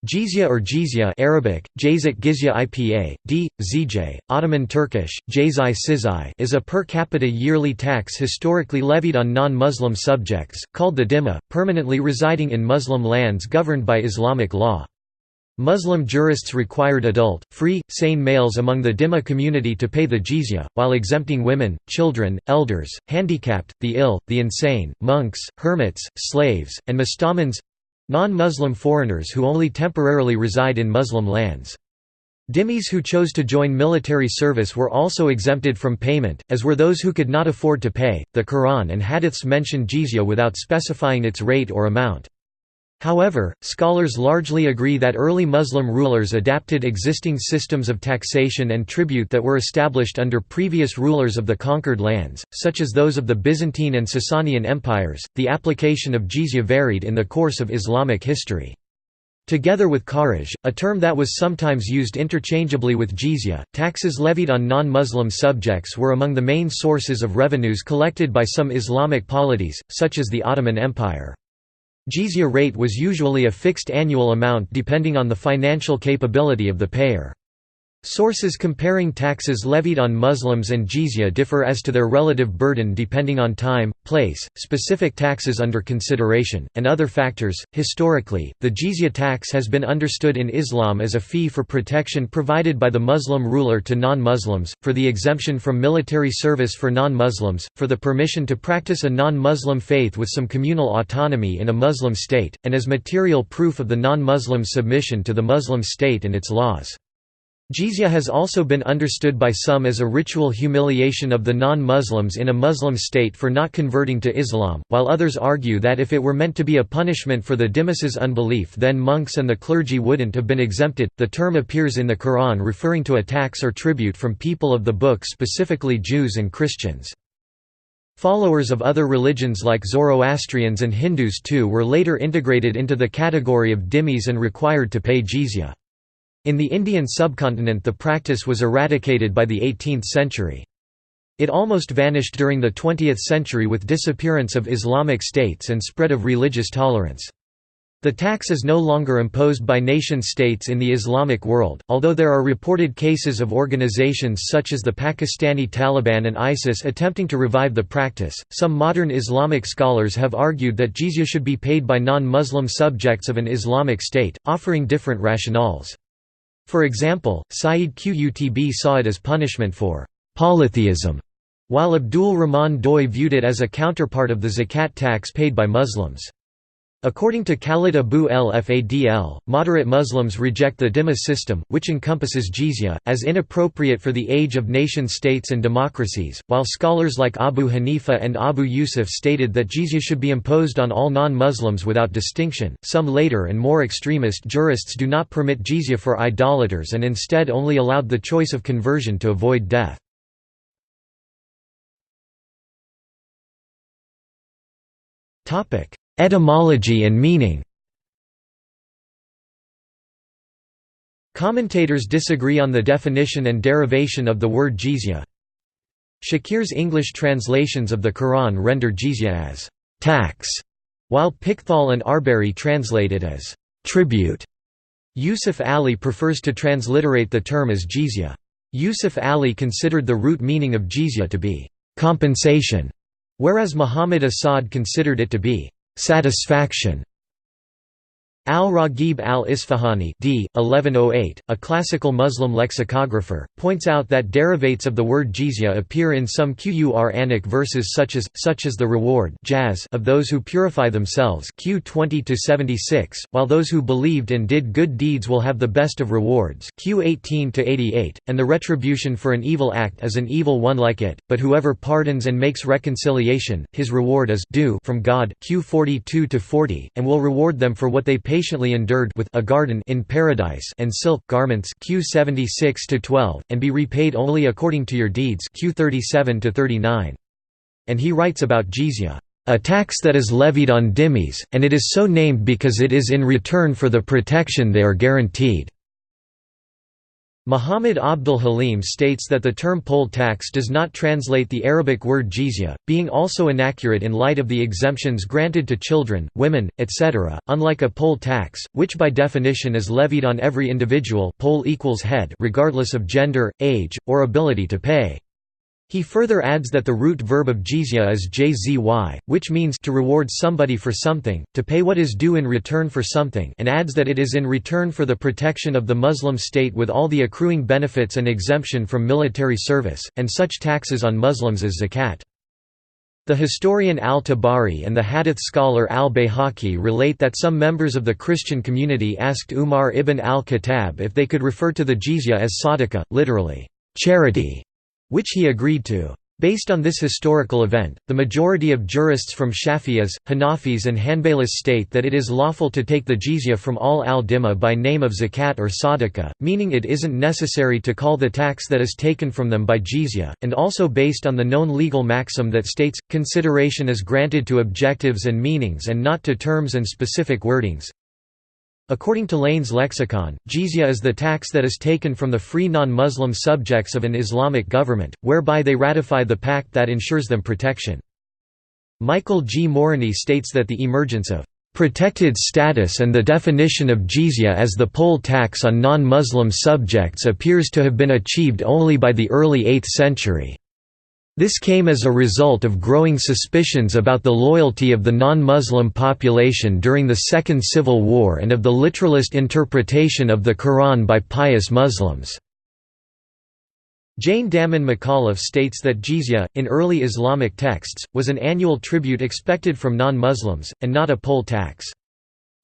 Jizya or Jizya Arabic, Jayzik Gizya IPA, D. Zij, Ottoman Turkish, Jayzi Sizai is a per capita yearly tax historically levied on non-Muslim subjects, called the dhimma, permanently residing in Muslim lands governed by Islamic law. Muslim jurists required adult, free, sane males among the dhimma community to pay the jizya, while exempting women, children, elders, handicapped, the ill, the insane, monks, hermits, slaves, and mustamans, non-Muslim foreigners who only temporarily reside in Muslim lands. Dhimmis who chose to join military service were also exempted from payment, as were those who could not afford to pay. The Qur'an and hadiths mention jizya without specifying its rate or amount. However, scholars largely agree that early Muslim rulers adapted existing systems of taxation and tribute that were established under previous rulers of the conquered lands, such as those of the Byzantine and Sasanian empires. The application of jizya varied in the course of Islamic history. Together with kharaj, a term that was sometimes used interchangeably with jizya, taxes levied on non-Muslim subjects were among the main sources of revenues collected by some Islamic polities, such as the Ottoman Empire. Jizya rate was usually a fixed annual amount depending on the financial capability of the payer. Sources comparing taxes levied on Muslims and jizya differ as to their relative burden depending on time, place, specific taxes under consideration, and other factors. Historically, the jizya tax has been understood in Islam as a fee for protection provided by the Muslim ruler to non-Muslims, for the exemption from military service for non-Muslims, for the permission to practice a non-Muslim faith with some communal autonomy in a Muslim state, and as material proof of the non-Muslim's submission to the Muslim state and its laws. Jizya has also been understood by some as a ritual humiliation of the non-Muslims in a Muslim state for not converting to Islam, while others argue that if it were meant to be a punishment for the dhimmis' unbelief, then monks and the clergy wouldn't have been exempted. The term appears in the Qur'an referring to a tax or tribute from people of the book, specifically Jews and Christians. Followers of other religions like Zoroastrians and Hindus too were later integrated into the category of dhimmis and required to pay jizya. In the Indian subcontinent the practice was eradicated by the 18th century. It almost vanished during the 20th century with disappearance of Islamic states and spread of religious tolerance. The tax is no longer imposed by nation-states in the Islamic world, although there are reported cases of organizations such as the Pakistani Taliban and ISIS attempting to revive the practice. Some modern Islamic scholars have argued that jizya should be paid by non-Muslim subjects of an Islamic state, offering different rationales. For example, Sayyid Qutb saw it as punishment for polytheism, while Abdul Rahman Doi viewed it as a counterpart of the zakat tax paid by Muslims. According to Khalid Abu al-Fadl, moderate Muslims reject the dhimma system, which encompasses jizya, as inappropriate for the age of nation-states and democracies, while scholars like Abu Hanifa and Abu Yusuf stated that jizya should be imposed on all non-Muslims without distinction. Some later and more extremist jurists do not permit jizya for idolaters and instead only allowed the choice of conversion to avoid death. Etymology and meaning. Commentators disagree on the definition and derivation of the word jizya. Shakir's English translations of the Quran render jizya as tax, while Pickthall and Arbery translate it as tribute. Yusuf Ali prefers to transliterate the term as jizya. Yusuf Ali considered the root meaning of jizya to be compensation, whereas Muhammad Asad considered it to be satisfaction. Al-Raghib al-Isfahani d. 1108, a classical Muslim lexicographer, points out that derivates of the word jizya appear in some Qur'anic verses such as the reward jaz of those who purify themselves Q 20-76, while those who believed and did good deeds will have the best of rewards Q 18-88, and the retribution for an evil act is an evil one like it, but whoever pardons and makes reconciliation, his reward is due from God Q 42-40, and will reward them for what they patiently endured with a garden in paradise and silk garments Q 76-12, and be repaid only according to your deeds Q 37-39. And he writes about jizya, a tax that is levied on dhimmis, and it is so named because it is in return for the protection they are guaranteed. Muhammad Abdul Halim states that the term poll tax does not translate the Arabic word jizya, being also inaccurate in light of the exemptions granted to children, women, etc., unlike a poll tax, which by definition is levied on every individual poll equals head regardless of gender, age, or ability to pay. He further adds that the root verb of jizya is jzy, which means to reward somebody for something, to pay what is due in return for something, and adds that it is in return for the protection of the Muslim state with all the accruing benefits and exemption from military service, and such taxes on Muslims as zakat. The historian al-Tabari and the hadith scholar al-Bayhaqi relate that some members of the Christian community asked Umar ibn al-Khattab if they could refer to the jizya as sadaqah, literally, charity, which he agreed to. Based on this historical event, the majority of jurists from Shafi'is, Hanafis and Hanbalis state that it is lawful to take the jizya from all al-dhimma by name of zakat or sadaqah, meaning it isn't necessary to call the tax that is taken from them by jizya, and also based on the known legal maxim that states, consideration is granted to objectives and meanings and not to terms and specific wordings. According to Lane's lexicon, jizya is the tax that is taken from the free non-Muslim subjects of an Islamic government, whereby they ratify the pact that ensures them protection. Michael G. Moroney states that the emergence of protected status and the definition of jizya as the poll tax on non-Muslim subjects appears to have been achieved only by the early 8th century. This came as a result of growing suspicions about the loyalty of the non-Muslim population during the Second Civil War and of the literalist interpretation of the Qur'an by pious Muslims. Jane Damon McAuliffe states that jizya, in early Islamic texts, was an annual tribute expected from non-Muslims, and not a poll tax.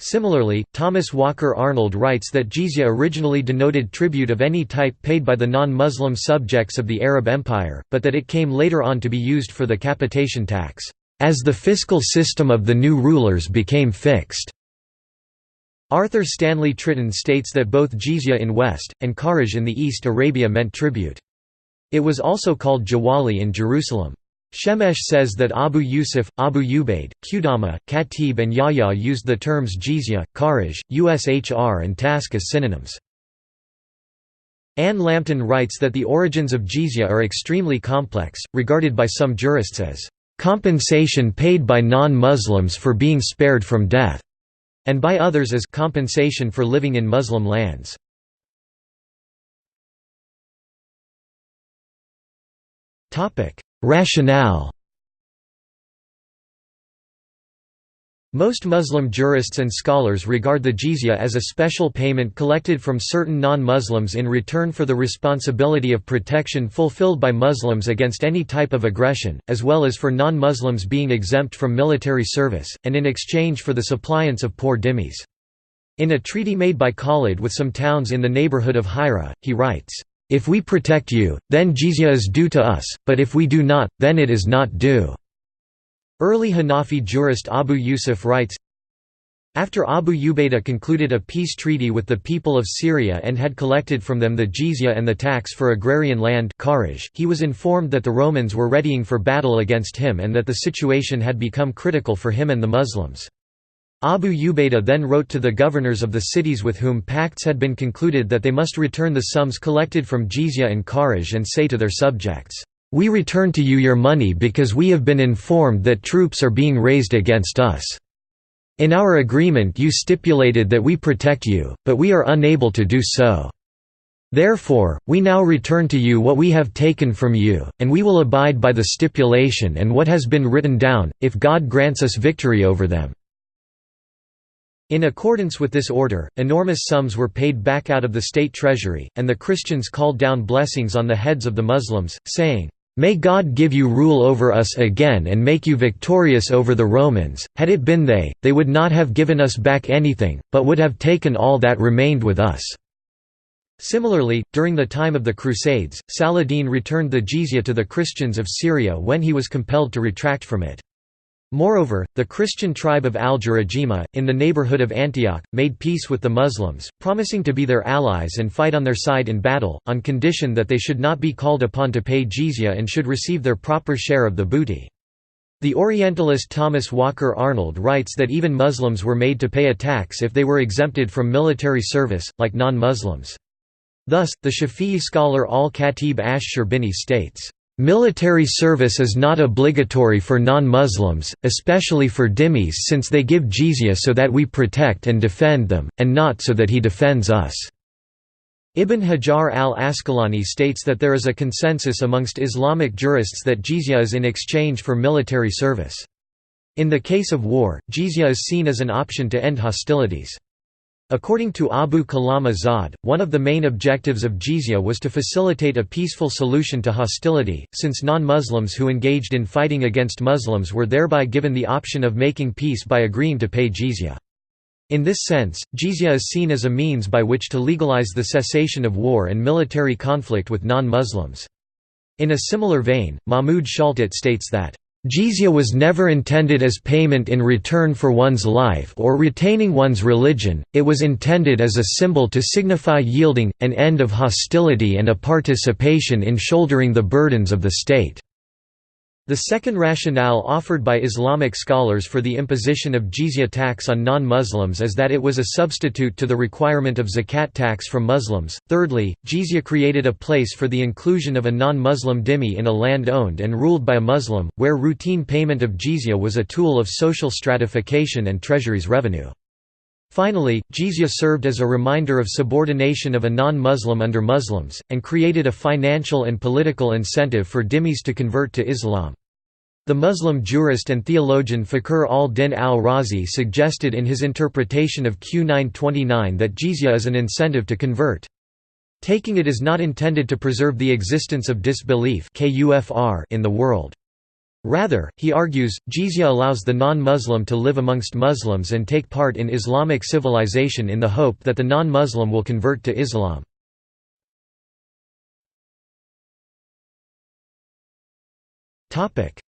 Similarly, Thomas Walker Arnold writes that jizya originally denoted tribute of any type paid by the non-Muslim subjects of the Arab Empire, but that it came later on to be used for the capitation tax, as the fiscal system of the new rulers became fixed. Arthur Stanley Tritton states that both jizya in West, and kharaj in the East Arabia meant tribute. It was also called jawali in Jerusalem. Shemesh says that Abu Yusuf, Abu Ubaid, Qudama, Khatib and Yahya used the terms jizya, kharaj, ushr and task as synonyms. Anne Lambton writes that the origins of jizya are extremely complex, regarded by some jurists as compensation paid by non-Muslims for being spared from death, and by others as compensation for living in Muslim lands. Rationale. Most Muslim jurists and scholars regard the jizya as a special payment collected from certain non-Muslims in return for the responsibility of protection fulfilled by Muslims against any type of aggression, as well as for non-Muslims being exempt from military service, and in exchange for the suppliance of poor dhimmis. In a treaty made by Khalid with some towns in the neighborhood of Hira, he writes, "If we protect you, then jizya is due to us, but if we do not, then it is not due." Early Hanafi jurist Abu Yusuf writes, after Abu Ubaidah concluded a peace treaty with the people of Syria and had collected from them the jizya and the tax for agrarian land he was informed that the Romans were readying for battle against him and that the situation had become critical for him and the Muslims. Abu Ubaidah then wrote to the governors of the cities with whom pacts had been concluded that they must return the sums collected from jizya and kharaj and say to their subjects, "We return to you your money because we have been informed that troops are being raised against us. In our agreement you stipulated that we protect you, but we are unable to do so. Therefore, we now return to you what we have taken from you, and we will abide by the stipulation and what has been written down, if God grants us victory over them." In accordance with this order, enormous sums were paid back out of the state treasury, and the Christians called down blessings on the heads of the Muslims, saying, "May God give you rule over us again and make you victorious over the Romans. Had it been they would not have given us back anything, but would have taken all that remained with us." Similarly, during the time of the Crusades, Saladin returned the jizya to the Christians of Syria when he was compelled to retract from it. Moreover, the Christian tribe of Al-Jarajima, in the neighborhood of Antioch, made peace with the Muslims, promising to be their allies and fight on their side in battle, on condition that they should not be called upon to pay jizya and should receive their proper share of the booty. The Orientalist Thomas Walker Arnold writes that even Muslims were made to pay a tax if they were exempted from military service, like non-Muslims. Thus, the Shafi'i scholar Al-Khatib Ash-Sherbini states, "Military service is not obligatory for non-Muslims, especially for dhimmis, since they give jizya so that we protect and defend them, and not so that he defends us." Ibn Hajar al-Asqalani states that there is a consensus amongst Islamic jurists that jizya is in exchange for military service. In the case of war, jizya is seen as an option to end hostilities. According to Abu Kalam Azad, one of the main objectives of jizya was to facilitate a peaceful solution to hostility, since non-Muslims who engaged in fighting against Muslims were thereby given the option of making peace by agreeing to pay jizya. In this sense, jizya is seen as a means by which to legalize the cessation of war and military conflict with non-Muslims. In a similar vein, Mahmud Shaltut states that jizya was never intended as payment in return for one's life or retaining one's religion, it was intended as a symbol to signify yielding, an end of hostility and a participation in shouldering the burdens of the state. The second rationale offered by Islamic scholars for the imposition of jizya tax on non-Muslims is that it was a substitute to the requirement of zakat tax from Muslims. Thirdly, jizya created a place for the inclusion of a non-Muslim dhimmi in a land owned and ruled by a Muslim, where routine payment of jizya was a tool of social stratification and treasury's revenue. Finally, jizya served as a reminder of subordination of a non-Muslim under Muslims, and created a financial and political incentive for dhimmis to convert to Islam. The Muslim jurist and theologian Fakhr al-Din al-Razi suggested in his interpretation of Q 929 that jizya is an incentive to convert. Taking it is not intended to preserve the existence of disbelief in the world. Rather, he argues, jizya allows the non-Muslim to live amongst Muslims and take part in Islamic civilization in the hope that the non-Muslim will convert to Islam.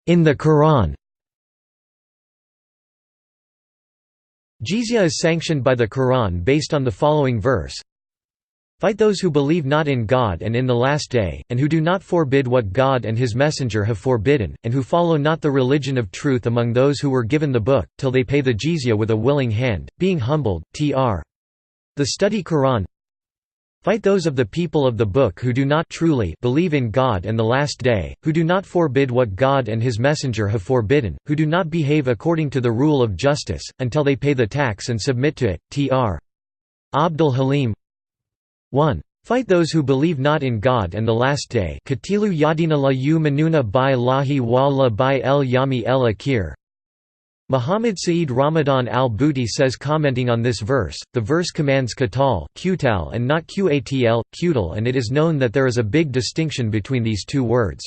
In the Qur'an, jizya is sanctioned by the Qur'an based on the following verse: "Fight those who believe not in God and in the Last Day, and who do not forbid what God and His Messenger have forbidden, and who follow not the religion of truth among those who were given the book, till they pay the jizya with a willing hand, being humbled." Tr. The Study Quran. "Fight those of the people of the book who do not truly believe in God and the Last Day, who do not forbid what God and His Messenger have forbidden, who do not behave according to the rule of justice, until they pay the tax and submit to it." Tr. Abdul Halim. 1. Fight those who believe not in God and the Last Day. Katilu yadina la yu manuna bi lahi wa la bi el yami el akhir. Muhammad Sa'id Ramadan al-Bouti says, commenting on this verse, the verse commands qatal and not qatl, and it is known that there is a big distinction between these two words.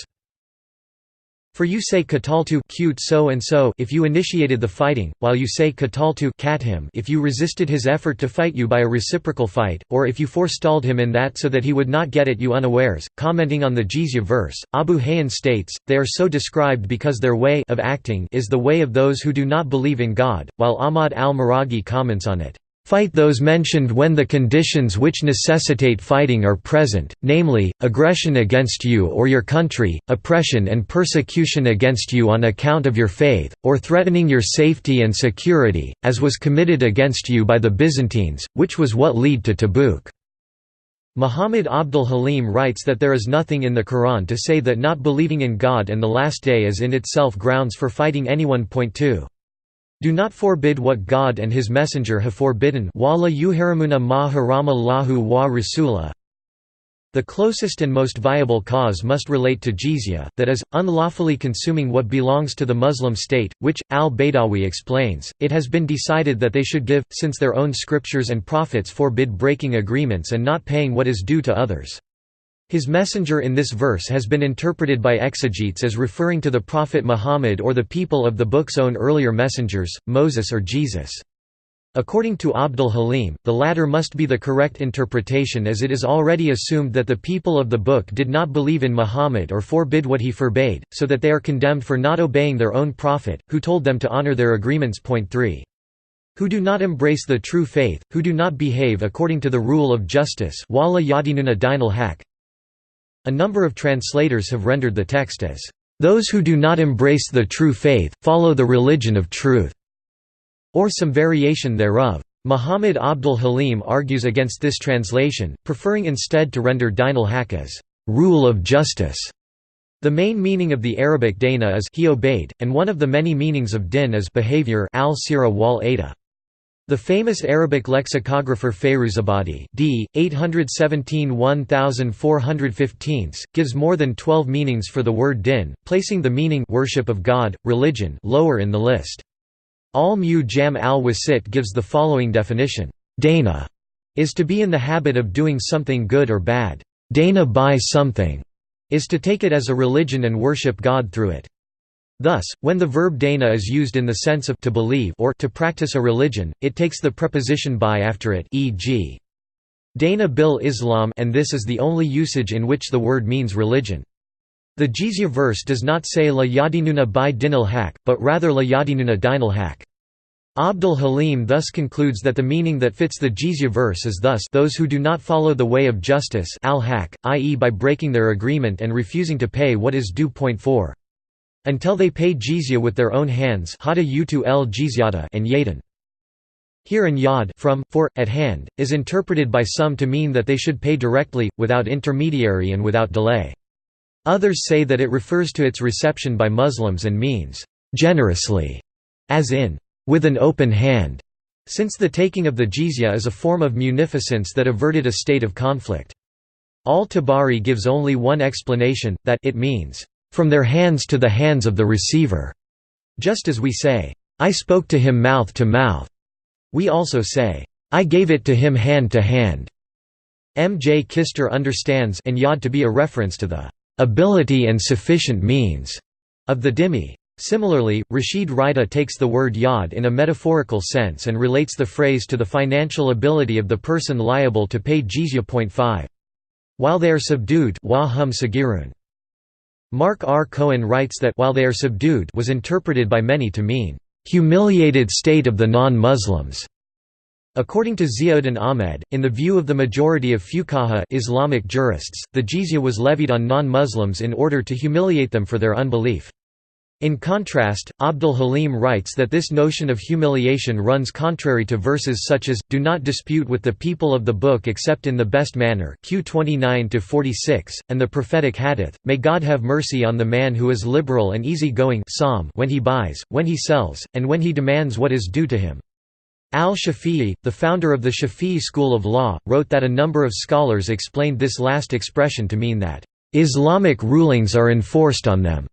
For you say qataltu so and so if you initiated the fighting, while you say qataltu cat him if you resisted his effort to fight you by a reciprocal fight, or if you forestalled him in that so that he would not get at you unawares. Commenting on the jizya verse, Abu Hayyan states, they are so described because their way of acting is the way of those who do not believe in God, while Ahmad al-Maraghi comments on it. Fight those mentioned when the conditions which necessitate fighting are present, namely, aggression against you or your country, oppression and persecution against you on account of your faith, or threatening your safety and security, as was committed against you by the Byzantines, which was what led to Tabuk. Muhammad Abdul Halim writes that there is nothing in the Quran to say that not believing in God and the Last Day is in itself grounds for fighting anyone. Point 2. Do not forbid what God and His Messenger have forbidden. Wala yuharimuna ma haramallahu wa rasula. The closest and most viable cause must relate to jizya, that is, unlawfully consuming what belongs to the Muslim state, which, al-Baydawi explains, it has been decided that they should give, since their own scriptures and prophets forbid breaking agreements and not paying what is due to others. His messenger in this verse has been interpreted by exegetes as referring to the Prophet Muhammad or the people of the book's own earlier messengers, Moses or Jesus. According to Abdul Halim, the latter must be the correct interpretation, as it is already assumed that the people of the book did not believe in Muhammad or forbid what he forbade, so that they are condemned for not obeying their own prophet, who told them to honor their agreements. Point 3. Who do not embrace the true faith, who do not behave according to the rule of justice. Wala yadinuna dinal haq. A number of translators have rendered the text as, "Those who do not embrace the true faith, follow the religion of truth," or some variation thereof. Muhammad Abdul Halim argues against this translation, preferring instead to render Dinul Haq as rule of justice. The main meaning of the Arabic dana is he obeyed, and one of the many meanings of din is behavior al-sira wal-ada. The famous Arabic lexicographer Fairuzabadi d. 817–1415 gives more than 12 meanings for the word din, placing the meaning worship of God, religion lower in the list. Al-Mu'jam al-Wasit gives the following definition: dana is to be in the habit of doing something good or bad. Dana by something is to take it as a religion and worship God through it. Thus, when the verb dana is used in the sense of to believe or to practice a religion, it takes the preposition by after it, e.g. dana bil Islam, and this is the only usage in which the word means religion. The Jizya verse does not say la yadinuna by dinil haq, but rather la yadinuna dinil haq. Abdul Halim thus concludes that the meaning that fits the Jizya verse is thus those who do not follow the way of justice al-haq, i.e. by breaking their agreement and refusing to pay what is due. 4. Until they pay jizya with their own hands and yadan. Here an yad from, for, at hand, is interpreted by some to mean that they should pay directly, without intermediary and without delay. Others say that it refers to its reception by Muslims and means, generously, as in, with an open hand, since the taking of the jizya is a form of munificence that averted a state of conflict. Al-Tabari gives only one explanation, that it means, from their hands to the hands of the receiver. Just as we say, I spoke to him mouth to mouth, we also say, I gave it to him hand to hand. M. J. Kister understands an yad to be a reference to the ability and sufficient means of the dhimmi. Similarly, Rashid Rida takes the word yad in a metaphorical sense and relates the phrase to the financial ability of the person liable to pay jizya. 5. While they are subdued wa hum sagirun. Mark R. Cohen writes that while they are subdued was interpreted by many to mean, humiliated state of the non-Muslims. According to Ziauddin Ahmed, in the view of the majority of fuqaha Islamic jurists, the jizya was levied on non-Muslims in order to humiliate them for their unbelief. In contrast, Abdul Halim writes that this notion of humiliation runs contrary to verses such as, do not dispute with the people of the book except in the best manner Q 29–46, and the prophetic hadith, may God have mercy on the man who is liberal and easy-going Psalm when he buys, when he sells, and when he demands what is due to him. Al-Shafi'i, the founder of the Shafi'i school of law, wrote that a number of scholars explained this last expression to mean that, Islamic rulings are enforced on them.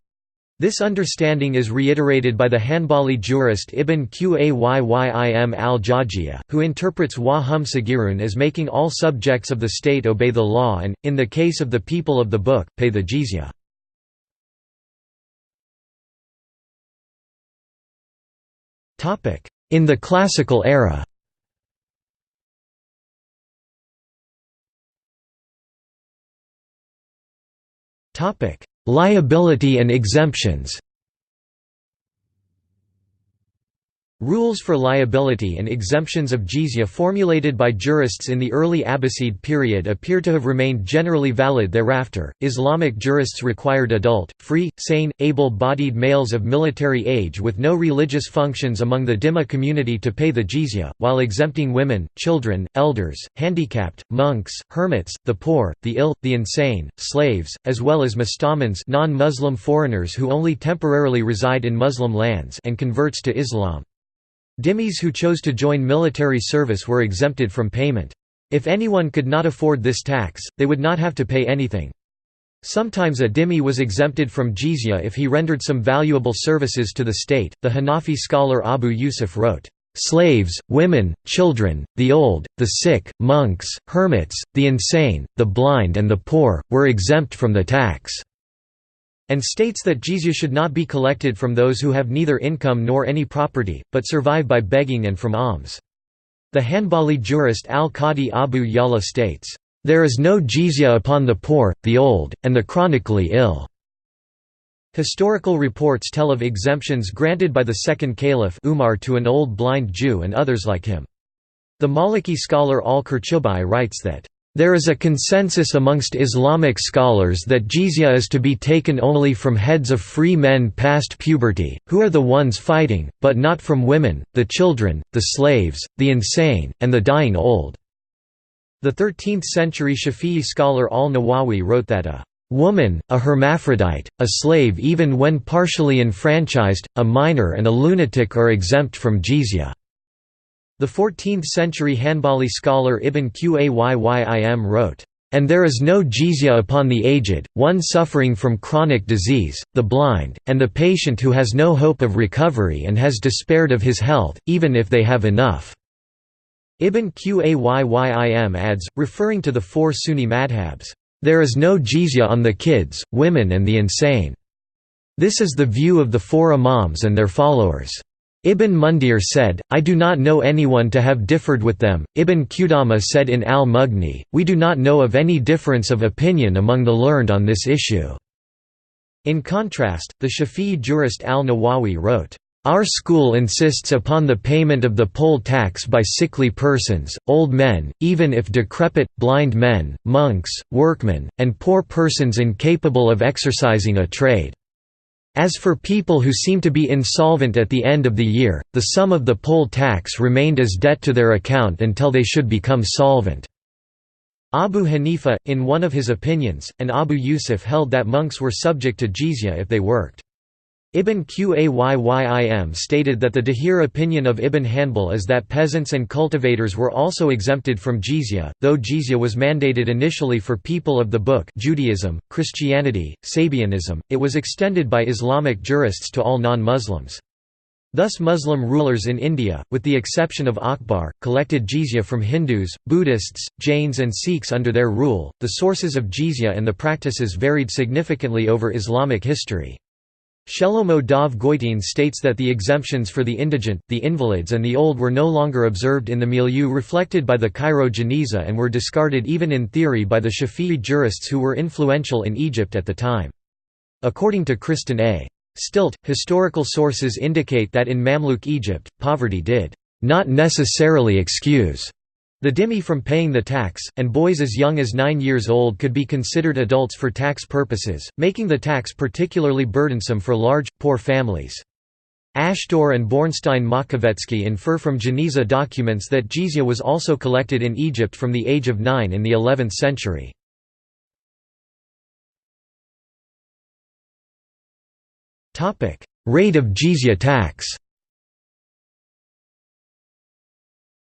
This understanding is reiterated by the Hanbali jurist Ibn Qayyim al-Jawziyya, who interprets wa hum sagirun as making all subjects of the state obey the law and, in the case of the people of the book, pay the jizya. In the classical era. Liability and exemptions. Rules for liability and exemptions of jizya formulated by jurists in the early Abbasid period appear to have remained generally valid thereafter. Islamic jurists required adult, free, sane, able-bodied males of military age with no religious functions among the dhimma community to pay the jizya, while exempting women, children, elders, handicapped, monks, hermits, the poor, the ill, the insane, slaves, as well as mustamans, non-Muslim foreigners who only temporarily reside in Muslim lands, and converts to Islam. Dhimmis who chose to join military service were exempted from payment. If anyone could not afford this tax, they would not have to pay anything. Sometimes a dhimmi was exempted from jizya if he rendered some valuable services to the state. The Hanafi scholar Abu Yusuf wrote, "Slaves, women, children, the old, the sick, monks, hermits, the insane, the blind and the poor, were exempt from the tax." And states that jizya should not be collected from those who have neither income nor any property, but survive by begging and from alms. The Hanbali jurist al-Qadi Abu Ya'la states, "There is no jizya upon the poor, the old, and the chronically ill." Historical reports tell of exemptions granted by the second caliph Umar to an old blind Jew and others like him. The Maliki scholar al-Qurtubi writes that, There is a consensus amongst Islamic scholars that jizya is to be taken only from heads of free men past puberty, who are the ones fighting, but not from women, the children, the slaves, the insane, and the dying old." The 13th-century Shafi'i scholar al-Nawawi wrote that a woman, a hermaphrodite, a slave even when partially enfranchised, a minor and a lunatic are exempt from jizya. The 14th-century Hanbali scholar Ibn Qayyim wrote, "And there is no jizya upon the aged, one suffering from chronic disease, the blind, and the patient who has no hope of recovery and has despaired of his health, even if they have enough." Ibn Qayyim adds, referring to the four Sunni madhabs, "There is no jizya on the kids, women and the insane. This is the view of the four imams and their followers." Ibn Mundir said, "I do not know anyone to have differed with them." Ibn Qudama said in al-Mughni, "We do not know of any difference of opinion among the learned on this issue." In contrast, the Shafi'i jurist al-Nawawi wrote, "Our school insists upon the payment of the poll tax by sickly persons, old men, even if decrepit, blind men, monks, workmen, and poor persons incapable of exercising a trade. As for people who seem to be insolvent at the end of the year, the sum of the poll tax remained as debt to their account until they should become solvent." Abu Hanifa, in one of his opinions, and Abu Yusuf held that monks were subject to jizya if they worked. Ibn Qayyim stated that the Dahir opinion of Ibn Hanbal is that peasants and cultivators were also exempted from jizya, though jizya was mandated initially for people of the book Judaism, Christianity, Sabianism, it was extended by Islamic jurists to all non-Muslims. Thus Muslim rulers in India, with the exception of Akbar, collected jizya from Hindus, Buddhists, Jains and Sikhs under their rule. The sources of jizya and the practices varied significantly over Islamic history. Shelomo Dov Goitin states that the exemptions for the indigent, the invalids and the old were no longer observed in the milieu reflected by the Cairo Geniza and were discarded even in theory by the Shafi'i jurists who were influential in Egypt at the time. According to Kristen A. Stilt, historical sources indicate that in Mamluk Egypt, poverty did not necessarily excuse the dhimmi from paying the tax, and boys as young as 9 years old could be considered adults for tax purposes, making the tax particularly burdensome for large, poor families. Ashdor and Bornstein Makovetsky infer from Geniza documents that jizya was also collected in Egypt from the age of 9 in the 11th century. Rate of jizya tax.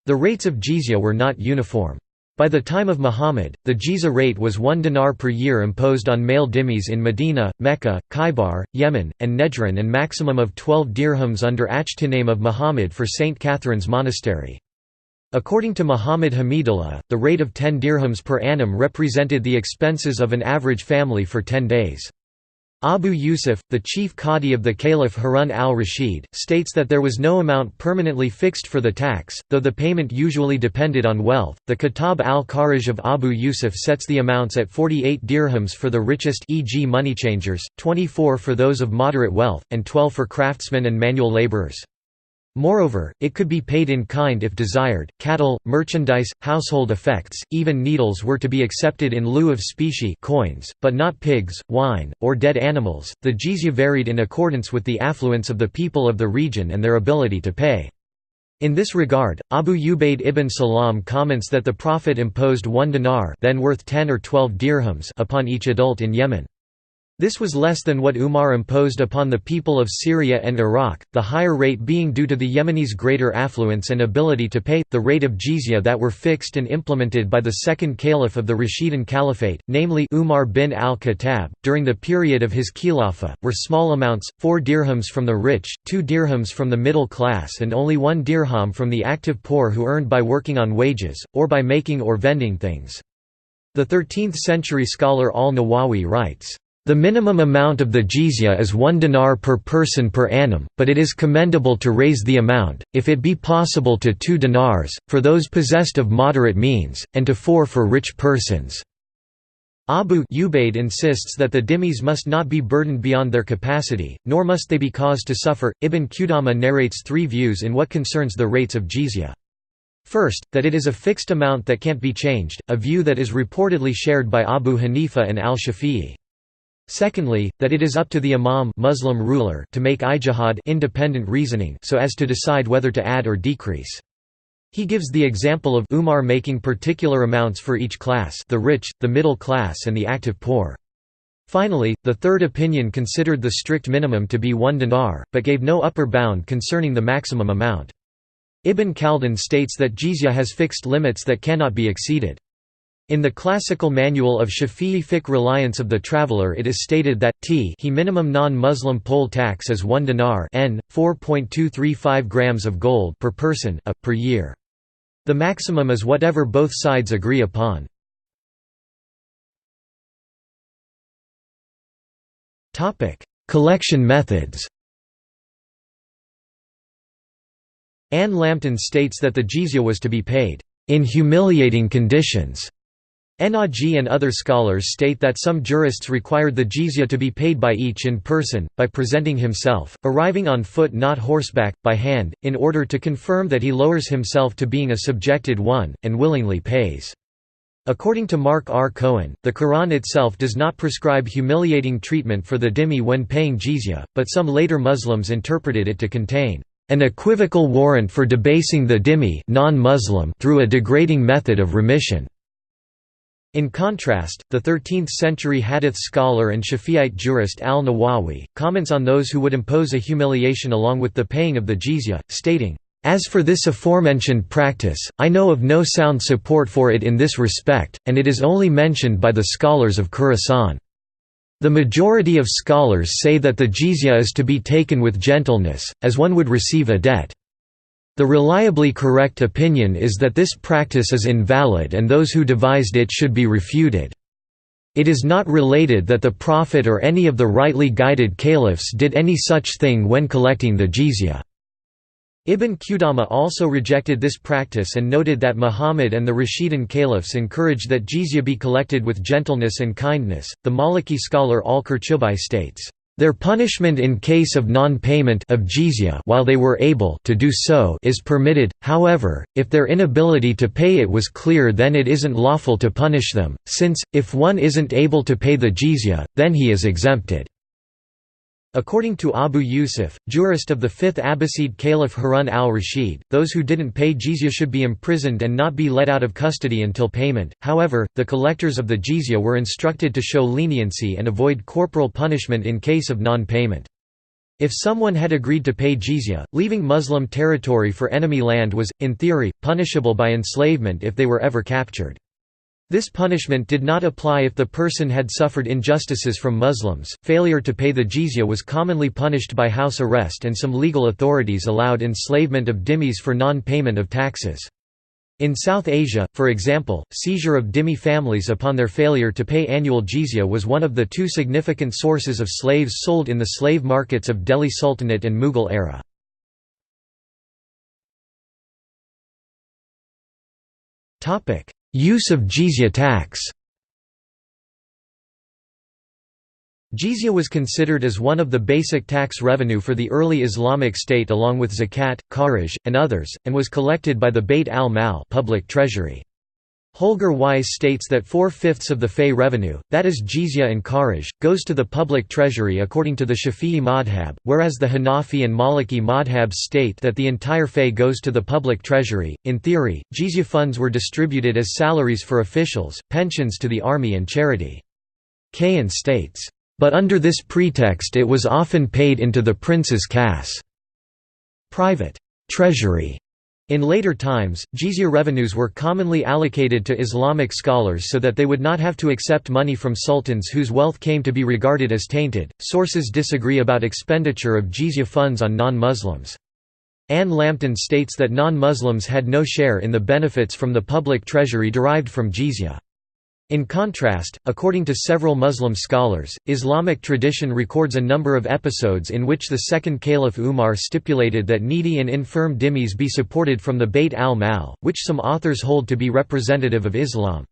The rates of jizya were not uniform. By the time of Muhammad, the jizya rate was 1 dinar per year imposed on male dhimmis in Medina, Mecca, Khaybar, Yemen, and Nejran, and maximum of 12 dirhams under Achtiname of Muhammad for St. Catherine's Monastery. According to Muhammad Hamidullah, the rate of 10 dirhams per annum represented the expenses of an average family for 10 days. Abu Yusuf, the chief qadi of the Caliph Harun al-Rashid, states that there was no amount permanently fixed for the tax, though the payment usually depended on wealth. The Kitab al-Kharaj of Abu Yusuf sets the amounts at 48 dirhams for the richest, e.g. moneychangers, 24 for those of moderate wealth, and 12 for craftsmen and manual laborers. Moreover, it could be paid in kind if desired. Cattle, merchandise, household effects, even needles were to be accepted in lieu of specie coins, but not pigs, wine, or dead animals. The jizya varied in accordance with the affluence of the people of the region and their ability to pay. In this regard, Abu Ubaid ibn Salam comments that the Prophet imposed 1 dinar, then worth 10 or 12 dirhams, upon each adult in Yemen. This was less than what Umar imposed upon the people of Syria and Iraq, the higher rate being due to the Yemenis' greater affluence and ability to pay. The rate of jizya that were fixed and implemented by the second caliph of the Rashidun Caliphate, namely Umar bin al-Khattab, during the period of his khilafah, were small amounts: 4 dirhams from the rich, 2 dirhams from the middle class, and only 1 dirham from the active poor who earned by working on wages, or by making or vending things. The 13th-century scholar al-Nawawi writes, "The minimum amount of the jizya is 1 dinar per person per annum, but it is commendable to raise the amount, if it be possible, to 2 dinars, for those possessed of moderate means, and to 4 for rich persons." Abu Ubaid insists that the dhimmis must not be burdened beyond their capacity, nor must they be caused to suffer. Ibn Qudama narrates 3 views in what concerns the rates of jizya. First, that it is a fixed amount that can't be changed, a view that is reportedly shared by Abu Hanifa and al-Shafi'i. Secondly, that it is up to the imam Muslim ruler to make ijtihad independent reasoning so as to decide whether to add or decrease. He gives the example of Umar making particular amounts for each class, the rich, the middle class and the active poor. Finally, the third opinion considered the strict minimum to be 1 dinar, but gave no upper bound concerning the maximum amount. Ibn Khaldun states that jizya has fixed limits that cannot be exceeded. In the classical manual of Shafi'i fiqh Reliance of the Traveller it is stated that he minimum non-Muslim poll tax is 1 dinar n, 4.235 grams of gold per person per year. The maximum is whatever both sides agree upon. Collection methods. Anne Lambton states that the jizya was to be paid in humiliating conditions. Naji and other scholars state that some jurists required the jizya to be paid by each in person, by presenting himself, arriving on foot not horseback, by hand, in order to confirm that he lowers himself to being a subjected one, and willingly pays. According to Mark R. Cohen, the Qur'an itself does not prescribe humiliating treatment for the dhimmi when paying jizya, but some later Muslims interpreted it to contain an equivocal warrant for debasing the dhimmi non-Muslim through a degrading method of remission. In contrast, the 13th-century hadith scholar and Shafi'ite jurist al-Nawawi, comments on those who would impose a humiliation along with the paying of the jizya, stating, "As for this aforementioned practice, I know of no sound support for it in this respect, and it is only mentioned by the scholars of Khurasan. The majority of scholars say that the jizya is to be taken with gentleness, as one would receive a debt. The reliably correct opinion is that this practice is invalid and those who devised it should be refuted. It is not related that the Prophet or any of the rightly guided caliphs did any such thing when collecting the jizya." Ibn Qudama also rejected this practice and noted that Muhammad and the Rashidun caliphs encouraged that jizya be collected with gentleness and kindness. The Maliki scholar al-Qurtubi states, "Their punishment in case of non-payment of jizya while they were able to do so is permitted, however, if their inability to pay it was clear then it isn't lawful to punish them, since, if one isn't able to pay the jizya, then he is exempted." According to Abu Yusuf, jurist of the 5th Abbasid Caliph Harun al-Rashid, those who didn't pay jizya should be imprisoned and not be let out of custody until payment. However, the collectors of the jizya were instructed to show leniency and avoid corporal punishment in case of non-payment. If someone had agreed to pay jizya, leaving Muslim territory for enemy land was, in theory, punishable by enslavement if they were ever captured. This punishment did not apply if the person had suffered injustices from Muslims. Failure to pay the jizya was commonly punished by house arrest, and some legal authorities allowed enslavement of dhimmis for non-payment of taxes. In South Asia, for example, seizure of dhimmi families upon their failure to pay annual jizya was one of the two significant sources of slaves sold in the slave markets of Delhi Sultanate and Mughal era. Use of jizya tax. Jizya was considered as one of the basic tax revenue for the early Islamic state along with zakat, kharaj, and others, and was collected by the Bayt al-Mal public treasury. Holger Weiss states that 4/5 of the fey revenue, that is jizya and kharaj, goes to the public treasury according to the Shafi'i madhab, whereas the Hanafi and Maliki madhabs state that the entire fey goes to the public treasury. In theory, jizya funds were distributed as salaries for officials, pensions to the army and charity. Kayan states, "But under this pretext it was often paid into the prince's kas private treasury." In later times, jizya revenues were commonly allocated to Islamic scholars so that they would not have to accept money from sultans whose wealth came to be regarded as tainted. Sources disagree about expenditure of jizya funds on non-Muslims. Anne Lambton states that non-Muslims had no share in the benefits from the public treasury derived from jizya. In contrast, according to several Muslim scholars, Islamic tradition records a number of episodes in which the second Caliph Umar stipulated that needy and infirm dhimmis be supported from the Bayt al-Mal, which some authors hold to be representative of Islam.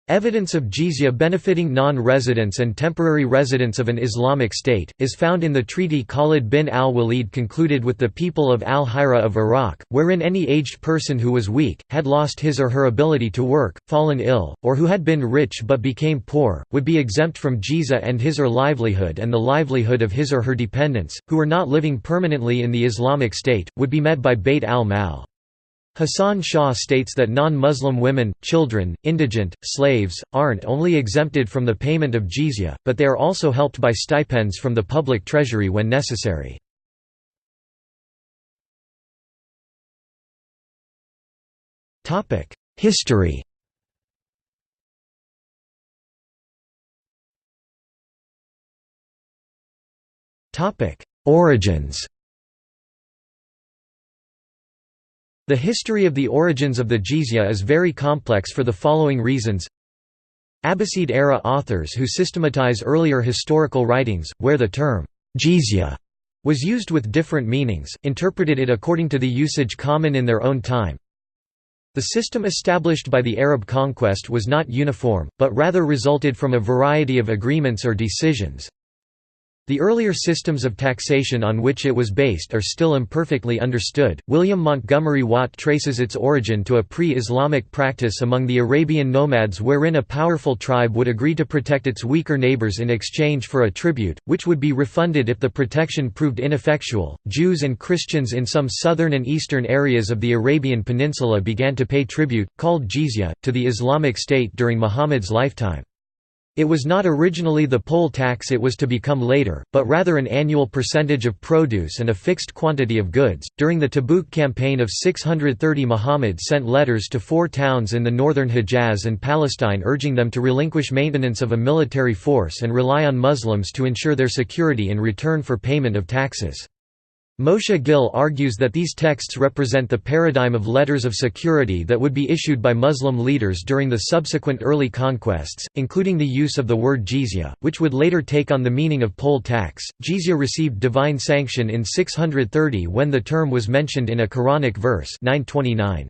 Evidence of jizya benefiting non-residents and temporary residents of an Islamic state, is found in the treaty Khalid bin al-Walid concluded with the people of al-Hira of Iraq, wherein any aged person who was weak, had lost his or her ability to work, fallen ill, or who had been rich but became poor, would be exempt from jizya, and his or livelihood and the livelihood of his or her dependents, who were not living permanently in the Islamic state, would be met by Bayt al-Mal. Hassan Shah states that non-Muslim women, children, indigent, slaves, aren't only exempted from the payment of jizya, but they are also helped by stipends from the public treasury when necessary. History. Origins. The history of the origins of the jizya is very complex for the following reasons. Abbasid-era authors who systematize earlier historical writings, where the term jizya was used with different meanings, interpreted it according to the usage common in their own time. The system established by the Arab conquest was not uniform, but rather resulted from a variety of agreements or decisions. The earlier systems of taxation on which it was based are still imperfectly understood. William Montgomery Watt traces its origin to a pre-Islamic practice among the Arabian nomads wherein a powerful tribe would agree to protect its weaker neighbors in exchange for a tribute, which would be refunded if the protection proved ineffectual. Jews and Christians in some southern and eastern areas of the Arabian Peninsula began to pay tribute, called jizya, to the Islamic State during Muhammad's lifetime. It was not originally the poll tax it was to become later, but rather an annual percentage of produce and a fixed quantity of goods. During the Tabuk campaign of 630, Muhammad sent letters to 4 towns in the northern Hejaz and Palestine urging them to relinquish maintenance of a military force and rely on Muslims to ensure their security in return for payment of taxes. Moshe Gil argues that these texts represent the paradigm of letters of security that would be issued by Muslim leaders during the subsequent early conquests, including the use of the word jizya, which would later take on the meaning of poll tax. Jizya received divine sanction in 630 when the term was mentioned in a Quranic verse 929.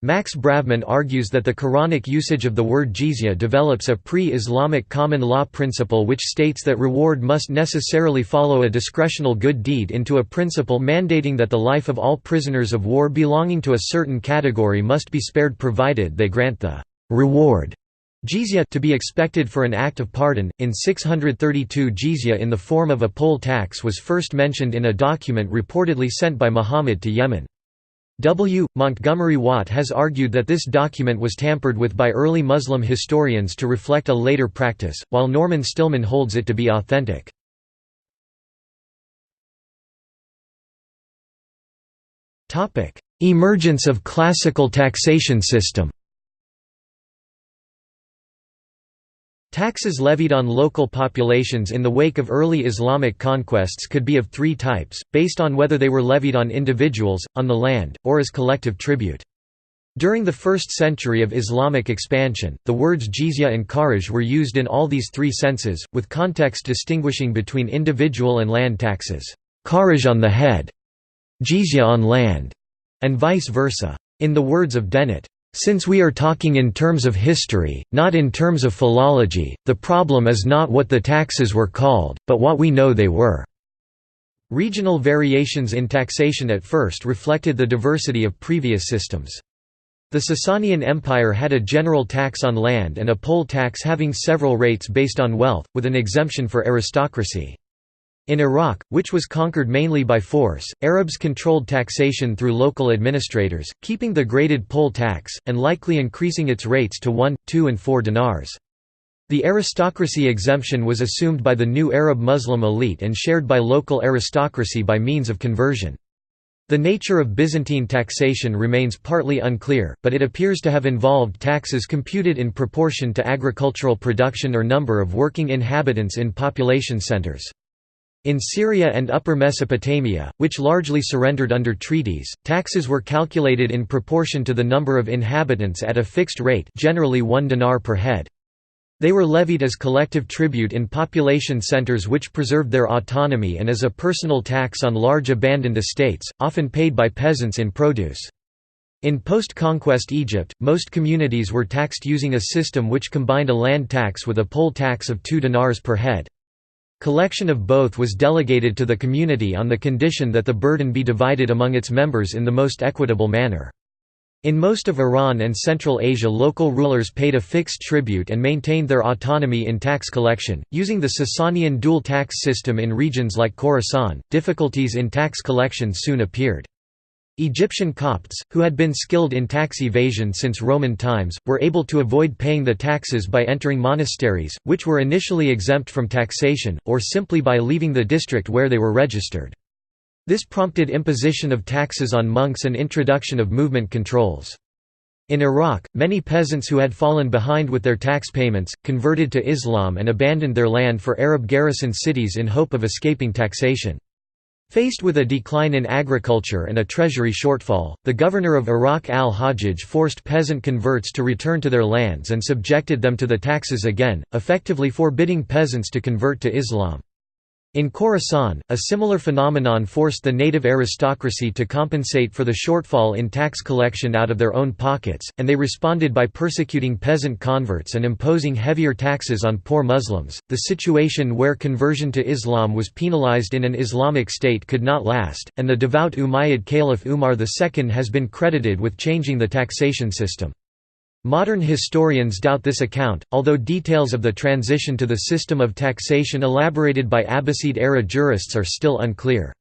Max Bravman argues that the Quranic usage of the word jizya develops a pre-Islamic common law principle which states that reward must necessarily follow a discretional good deed into a principle mandating that the life of all prisoners of war belonging to a certain category must be spared provided they grant the reward jizya to be expected for an act of pardon. In 632, jizya in the form of a poll tax was first mentioned in a document reportedly sent by Muhammad to Yemen. Montgomery Watt has argued that this document was tampered with by early Muslim historians to reflect a later practice, while Norman Stillman holds it to be authentic. Emergence of classical taxation system. Taxes levied on local populations in the wake of early Islamic conquests could be of 3 types, based on whether they were levied on individuals, on the land, or as collective tribute. During the 1st century of Islamic expansion, the words jizya and kharaj were used in all these 3 senses, with context distinguishing between individual and land taxes, kharaj on the head, jizya on land, and vice versa. In the words of Dennett, "Since we are talking in terms of history, not in terms of philology, the problem is not what the taxes were called, but what we know they were." Regional variations in taxation at first reflected the diversity of previous systems. The Sasanian Empire had a general tax on land and a poll tax having several rates based on wealth, with an exemption for aristocracy. In Iraq, which was conquered mainly by force, Arabs controlled taxation through local administrators, keeping the graded poll tax, and likely increasing its rates to 1, 2 and 4 dinars. The aristocracy exemption was assumed by the new Arab Muslim elite and shared by local aristocracy by means of conversion. The nature of Byzantine taxation remains partly unclear, but it appears to have involved taxes computed in proportion to agricultural production or number of working inhabitants in population centers. In Syria and Upper Mesopotamia, which largely surrendered under treaties, taxes were calculated in proportion to the number of inhabitants at a fixed rate, generally 1 dinar per head. They were levied as collective tribute in population centers which preserved their autonomy and as a personal tax on large abandoned estates, often paid by peasants in produce. In post-conquest Egypt, most communities were taxed using a system which combined a land tax with a poll tax of 2 dinars per head. Collection of both was delegated to the community on the condition that the burden be divided among its members in the most equitable manner. In most of Iran and Central Asia, local rulers paid a fixed tribute and maintained their autonomy in tax collection. Using the Sasanian dual tax system in regions like Khorasan, difficulties in tax collection soon appeared. Egyptian Copts, who had been skilled in tax evasion since Roman times, were able to avoid paying the taxes by entering monasteries, which were initially exempt from taxation, or simply by leaving the district where they were registered. This prompted imposition of taxes on monks and introduction of movement controls. In Iraq, many peasants who had fallen behind with their tax payments, converted to Islam and abandoned their land for Arab garrison cities in hope of escaping taxation. Faced with a decline in agriculture and a treasury shortfall, the governor of Iraq al-Hajjaj forced peasant converts to return to their lands and subjected them to the taxes again, effectively forbidding peasants to convert to Islam. In Khorasan, a similar phenomenon forced the native aristocracy to compensate for the shortfall in tax collection out of their own pockets, and they responded by persecuting peasant converts and imposing heavier taxes on poor Muslims. The situation where conversion to Islam was penalized in an Islamic state could not last, and the devout Umayyad Caliph Umar II has been credited with changing the taxation system. Modern historians doubt this account, although details of the transition to the system of taxation elaborated by Abbasid-era jurists are still unclear.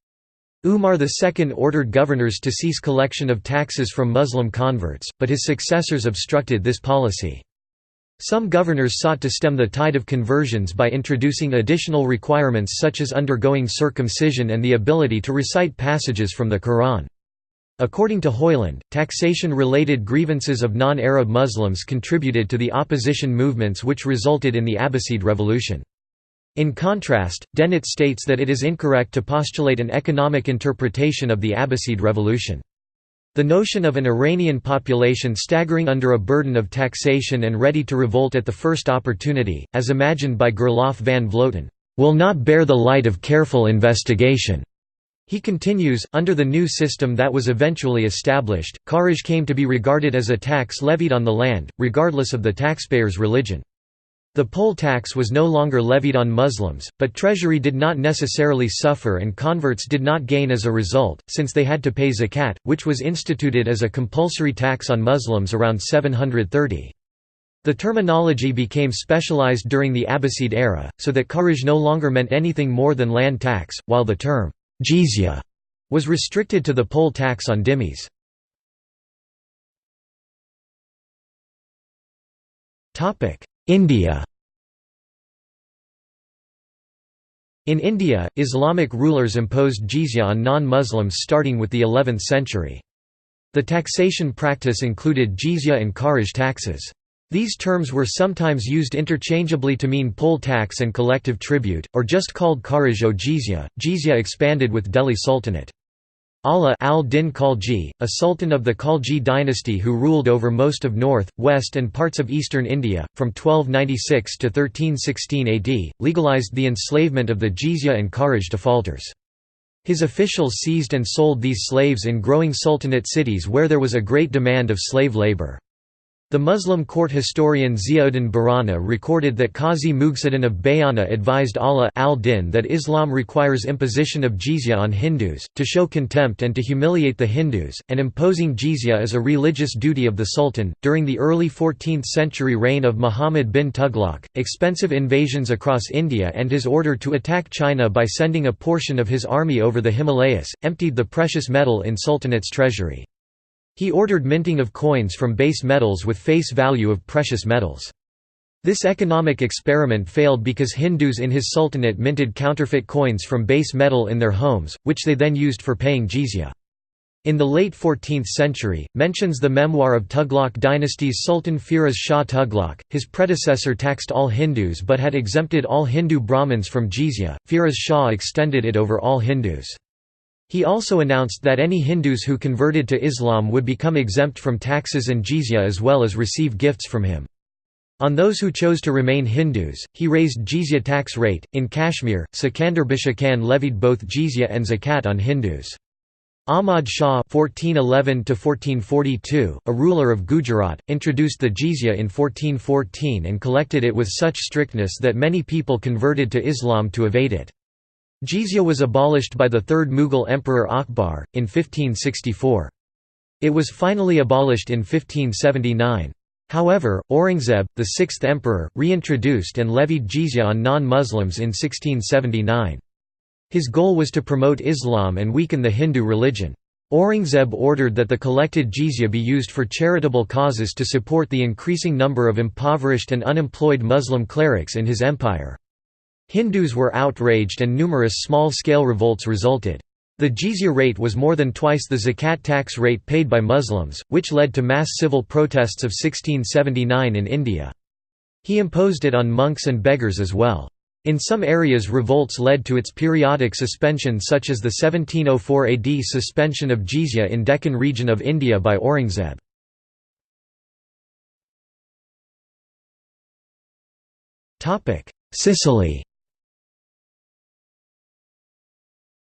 Umar II ordered governors to cease collection of taxes from Muslim converts, but his successors obstructed this policy. Some governors sought to stem the tide of conversions by introducing additional requirements such as undergoing circumcision and the ability to recite passages from the Qur'an. According to Hoyland, taxation-related grievances of non-Arab Muslims contributed to the opposition movements which resulted in the Abbasid Revolution. In contrast, Dennett states that it is incorrect to postulate an economic interpretation of the Abbasid Revolution. The notion of an Iranian population staggering under a burden of taxation and ready to revolt at the first opportunity, as imagined by Gerloff van Vloten, will not bear the light of careful investigation. He continues, under the new system that was eventually established, kharaj came to be regarded as a tax levied on the land, regardless of the taxpayer's religion. The poll tax was no longer levied on Muslims, but treasury did not necessarily suffer and converts did not gain as a result, since they had to pay zakat, which was instituted as a compulsory tax on Muslims around 730. The terminology became specialized during the Abbasid era, so that kharaj no longer meant anything more than land tax, while the term Jizya was restricted to the poll tax on dhimmis. India. In India, Islamic rulers imposed jizya on non-Muslims starting with the 11th century. The taxation practice included jizya and kharaj taxes. These terms were sometimes used interchangeably to mean poll tax and collective tribute, or just called kharaj o jizya. Jizya expanded with Delhi Sultanate. Ala al-Din Khalji, a sultan of the Khalji dynasty who ruled over most of north, west and parts of eastern India, from 1296 to 1316 AD, legalized the enslavement of the jizya and kharaj defaulters. His officials seized and sold these slaves in growing sultanate cities where there was a great demand of slave labor. The Muslim court historian Ziauddin Barana recorded that Qazi Mughsuddin of Bayana advised Ala al-Din that Islam requires imposition of jizya on Hindus, to show contempt and to humiliate the Hindus, and imposing jizya is a religious duty of the Sultan. During the early 14th century reign of Muhammad bin Tughlaq, expensive invasions across India and his order to attack China by sending a portion of his army over the Himalayas, emptied the precious metal in Sultanate's treasury. He ordered minting of coins from base metals with face value of precious metals. This economic experiment failed because Hindus in his sultanate minted counterfeit coins from base metal in their homes, which they then used for paying jizya. In the late 14th century, mentions the memoir of Tughlaq dynasty's Sultan Firoz Shah Tughlaq. His predecessor taxed all Hindus but had exempted all Hindu Brahmins from jizya. Firoz Shah extended it over all Hindus. He also announced that any Hindus who converted to Islam would become exempt from taxes and jizya as well as receive gifts from him. On those who chose to remain Hindus, he raised jizya tax rate. In Kashmir, Sikandar Bisha Khan levied both jizya and zakat on Hindus. Ahmad Shah (1411–1442), a ruler of Gujarat, introduced the jizya in 1414 and collected it with such strictness that many people converted to Islam to evade it. Jizya was abolished by the third Mughal Emperor Akbar, in 1564. It was finally abolished in 1579. However, Aurangzeb, the sixth emperor, reintroduced and levied jizya on non-Muslims in 1679. His goal was to promote Islam and weaken the Hindu religion. Aurangzeb ordered that the collected jizya be used for charitable causes to support the increasing number of impoverished and unemployed Muslim clerics in his empire. Hindus were outraged and numerous small-scale revolts resulted. The jizya rate was more than twice the zakat tax rate paid by Muslims, which led to mass civil protests of 1679 in India. He imposed it on monks and beggars as well. In some areas revolts led to its periodic suspension, such as the 1704 AD suspension of jizya in Deccan region of India by Aurangzeb. Sicily.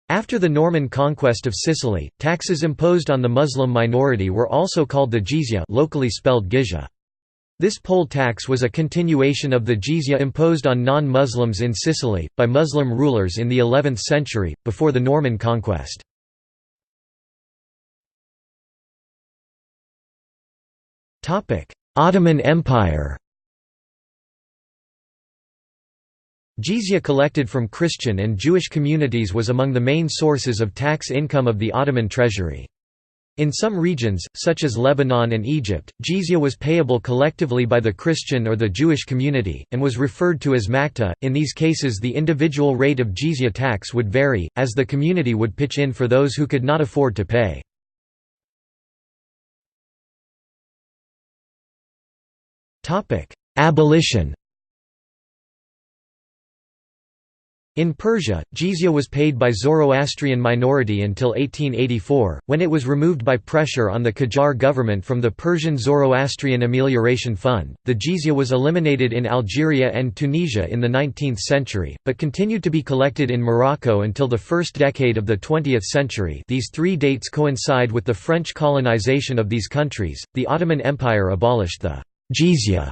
After the Norman conquest of Sicily, taxes imposed on the Muslim minority were also called the jizya, locally spelled gizya. This poll tax was a continuation of the jizya imposed on non-Muslims in Sicily, by Muslim rulers in the 11th century, before the Norman conquest. Ottoman Empire. Jizya collected from Christian and Jewish communities was among the main sources of tax income of the Ottoman treasury. In some regions, such as Lebanon and Egypt, jizya was payable collectively by the Christian or the Jewish community, and was referred to as makta. In these cases, the individual rate of jizya tax would vary, as the community would pitch in for those who could not afford to pay. Abolition. In Persia, jizya was paid by Zoroastrian minority until 1884, when it was removed by pressure on the Qajar government from the Persian Zoroastrian Amelioration Fund. The jizya was eliminated in Algeria and Tunisia in the 19th century, but continued to be collected in Morocco until the first decade of the 20th century. These three dates coincide with the French colonization of these countries. The Ottoman Empire abolished the jizya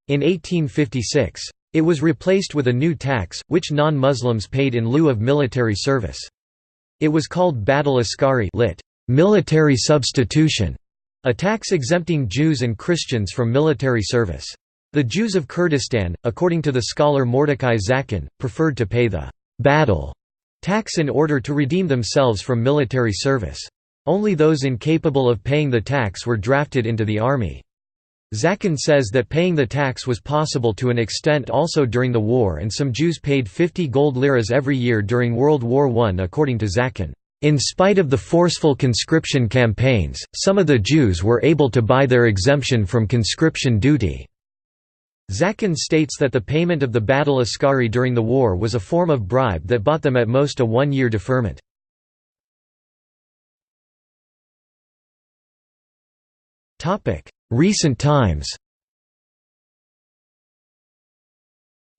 in 1856. It was replaced with a new tax, which non-Muslims paid in lieu of military service. It was called Badal Askari, lit. Military substitution, a tax exempting Jews and Christians from military service. The Jews of Kurdistan, according to the scholar Mordecai Zakin, preferred to pay the Badal tax in order to redeem themselves from military service. Only those incapable of paying the tax were drafted into the army. Zakin says that paying the tax was possible to an extent also during the war, and some Jews paid 50 gold liras every year during World War I. According to Zakin, in spite of the forceful conscription campaigns, some of the Jews were able to buy their exemption from conscription duty. Zakin states that the payment of the Badal Askari during the war was a form of bribe that bought them at most a one-year deferment. Recent times.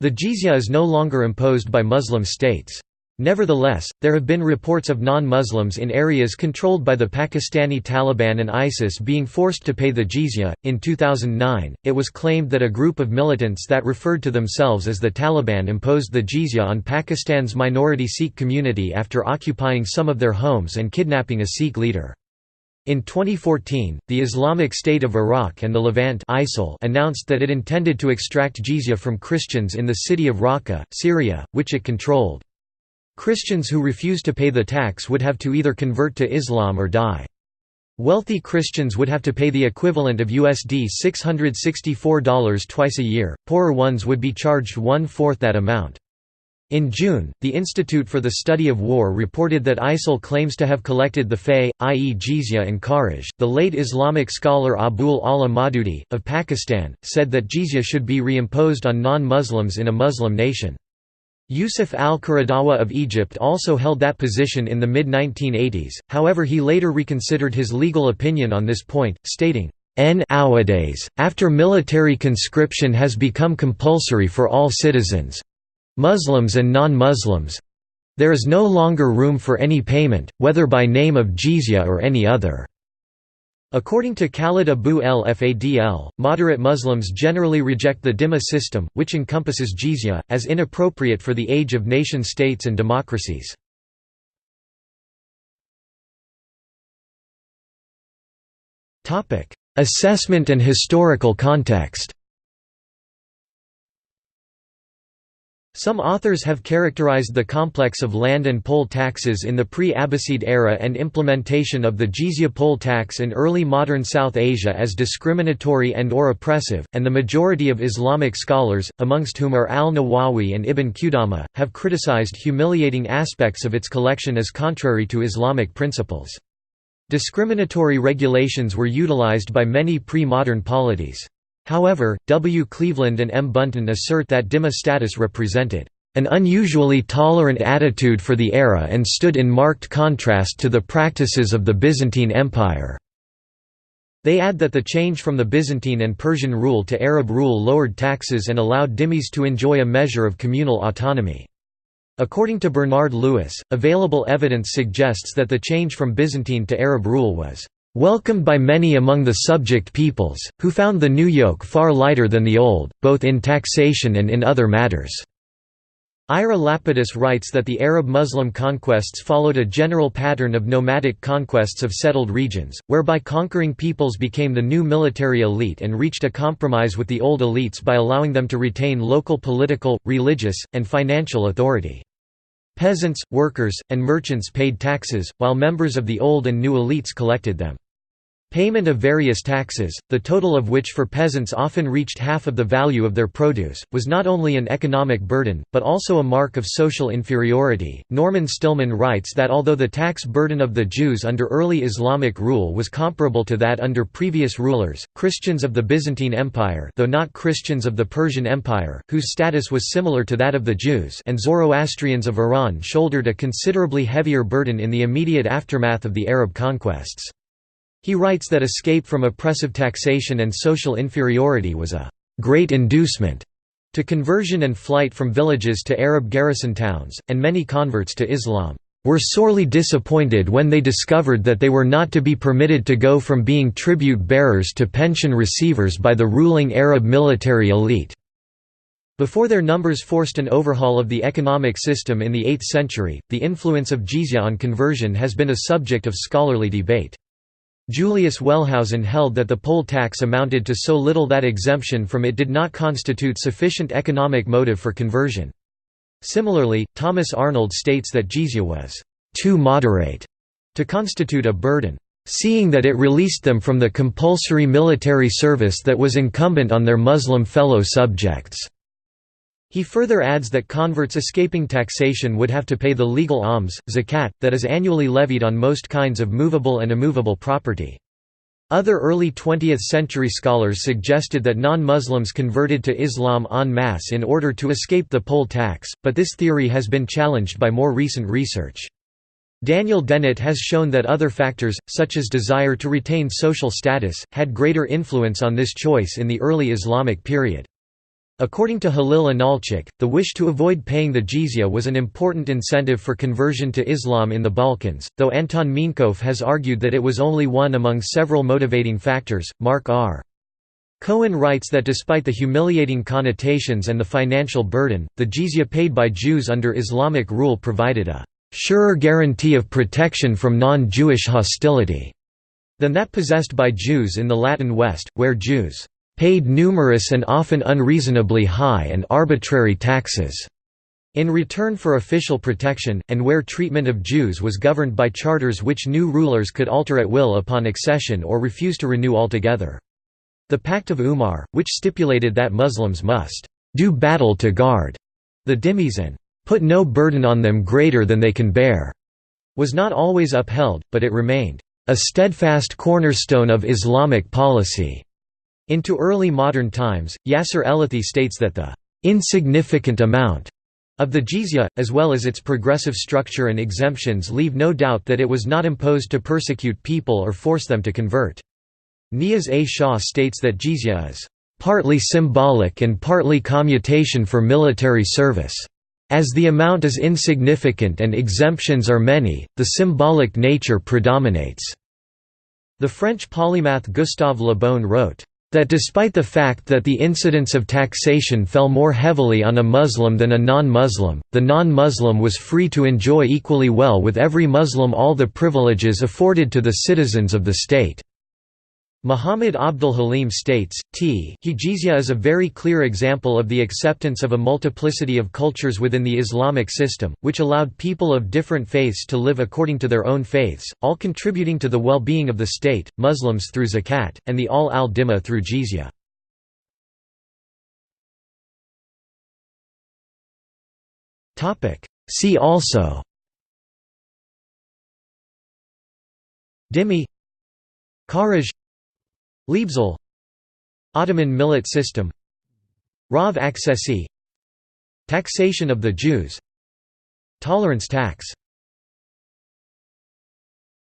The jizya is no longer imposed by Muslim states. Nevertheless, there have been reports of non-Muslims in areas controlled by the Pakistani Taliban and ISIS being forced to pay the jizya. In 2009, it was claimed that a group of militants that referred to themselves as the Taliban imposed the jizya on Pakistan's minority Sikh community after occupying some of their homes and kidnapping a Sikh leader. In 2014, the Islamic State of Iraq and the Levant (ISIL) announced that it intended to extract jizya from Christians in the city of Raqqa, Syria, which it controlled. Christians who refused to pay the tax would have to either convert to Islam or die. Wealthy Christians would have to pay the equivalent of USD $664 twice a year, poorer ones would be charged one-fourth that amount. In June, the Institute for the Study of War reported that ISIL claims to have collected the fay, i.e. jizya and kharaj. The late Islamic scholar Abul Ala Maududi, of Pakistan, said that jizya should be reimposed on non-Muslims in a Muslim nation. Yusuf al-Qaradawi of Egypt also held that position in the mid-1980s, however he later reconsidered his legal opinion on this point, stating, "Nowadays, after military conscription has become compulsory for all citizens, Muslims and non-Muslims, There is no longer room for any payment, whether by name of jizya or any other." According to Khalid Abu el-Fadl, moderate Muslims generally reject the dhimma system, which encompasses jizya, as inappropriate for the age of nation-states and democracies. Assessment and historical context. Some authors have characterized the complex of land and poll taxes in the pre-Abbasid era and implementation of the jizya poll tax in early modern South Asia as discriminatory and/or oppressive, and the majority of Islamic scholars, amongst whom are al-Nawawi and Ibn Qudama, have criticized humiliating aspects of its collection as contrary to Islamic principles. Discriminatory regulations were utilized by many pre-modern polities. However, W. Cleveland and M. Bunton assert that dhimma status represented an unusually tolerant attitude for the era and stood in marked contrast to the practices of the Byzantine Empire. They add that the change from the Byzantine and Persian rule to Arab rule lowered taxes and allowed dhimmis to enjoy a measure of communal autonomy. According to Bernard Lewis, available evidence suggests that the change from Byzantine to Arab rule was welcomed by many among the subject peoples, who found the new yoke far lighter than the old, both in taxation and in other matters. Ira Lapidus writes that the Arab Muslim conquests followed a general pattern of nomadic conquests of settled regions, whereby conquering peoples became the new military elite and reached a compromise with the old elites by allowing them to retain local political, religious, and financial authority. Peasants, workers, and merchants paid taxes, while members of the old and new elites collected them. Payment of various taxes, the total of which for peasants often reached half of the value of their produce, was not only an economic burden, but also a mark of social inferiority. Norman Stillman writes that although the tax burden of the Jews under early Islamic rule was comparable to that under previous rulers, Christians of the Byzantine Empire, though not Christians of the Persian Empire, whose status was similar to that of the Jews, and Zoroastrians of Iran shouldered a considerably heavier burden in the immediate aftermath of the Arab conquests. He writes that escape from oppressive taxation and social inferiority was a great inducement to conversion and flight from villages to Arab garrison towns, and many converts to Islam were sorely disappointed when they discovered that they were not to be permitted to go from being tribute bearers to pension receivers by the ruling Arab military elite. Before their numbers forced an overhaul of the economic system in the 8th century, the influence of jizya on conversion has been a subject of scholarly debate. Julius Wellhausen held that the poll tax amounted to so little that exemption from it did not constitute sufficient economic motive for conversion. Similarly, Thomas Arnold states that jizya was too moderate to constitute a burden, seeing that it released them from the compulsory military service that was incumbent on their Muslim fellow subjects. He further adds that converts escaping taxation would have to pay the legal alms, zakat, that is annually levied on most kinds of movable and immovable property. Other early 20th-century scholars suggested that non-Muslims converted to Islam en masse in order to escape the poll tax, but this theory has been challenged by more recent research. Daniel Dennett has shown that other factors, such as desire to retain social status, had greater influence on this choice in the early Islamic period. According to Halil Analchik, the wish to avoid paying the jizya was an important incentive for conversion to Islam in the Balkans, though Anton Minkoff has argued that it was only one among several motivating factors. Mark R. Cohen writes that despite the humiliating connotations and the financial burden, the jizya paid by Jews under Islamic rule provided a surer guarantee of protection from non-Jewish hostility than that possessed by Jews in the Latin West, where Jews paid numerous and often unreasonably high and arbitrary taxes in return for official protection, and where treatment of Jews was governed by charters which new rulers could alter at will upon accession or refuse to renew altogether. The Pact of Umar, which stipulated that Muslims must do battle to guard the dhimmis and put no burden on them greater than they can bear, was not always upheld, but it remained a steadfast cornerstone of Islamic policy. Into early modern times, Yasser Elathi states that the insignificant amount of the jizya, as well as its progressive structure and exemptions, leave no doubt that it was not imposed to persecute people or force them to convert. Niaz A. Shah states that jizya is partly symbolic and partly commutation for military service. As the amount is insignificant and exemptions are many, the symbolic nature predominates." The French polymath Gustave Le Bon wrote, "that despite the fact that the incidence of taxation fell more heavily on a Muslim than a non-Muslim, the non-Muslim was free to enjoy equally well with every Muslim all the privileges afforded to the citizens of the state." Muhammad Abdul Halim states, Jizya is a very clear example of the acceptance of a multiplicity of cultures within the Islamic system, which allowed people of different faiths to live according to their own faiths, all contributing to the well-being of the state, Muslims through zakat, and the al-dhimma through jizya. See also: Dhimmi, Kharaj, Liebzel, Ottoman millet system, Rav accessi, taxation of the Jews, tolerance tax.